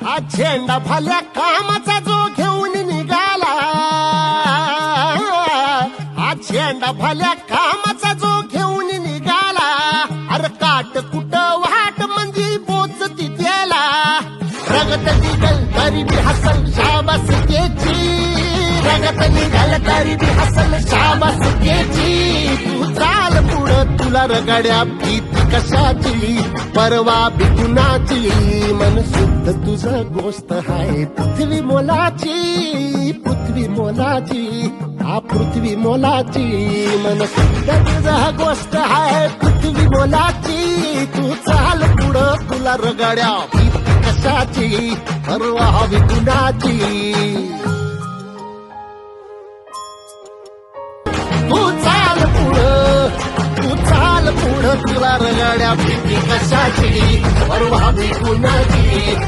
हा झेंडा भल्या कामाचा जो घेऊन निघाला, हा झेंडा भल्या कामाचा जो घेऊन निघाला, अरे काट कुठं वाट म्हणजे पोचती त्याला, रगत निघल तरी बी हसल शाबास केची, रगत निघल तरी बी हसल शाबास केची, तू चाल पुढं तुला रगड्या भीती कशाची, परवा बी कुणाची, मन शुद्ध तुझं गोष्ट हाय पृथ्वी मोलाची, पृथ्वी मोलाची, हा पृथ्वी मोलाची, मन शुद्ध तुझं गोष्ट हाय पृथ्वी मोलाची, तू चाल पुढं तुला रगड्या भीती कशाची, परवा बी कुणाची, तू चाल पुढं तुला रगड्या भीती कशाची, परवा बी कुणाची.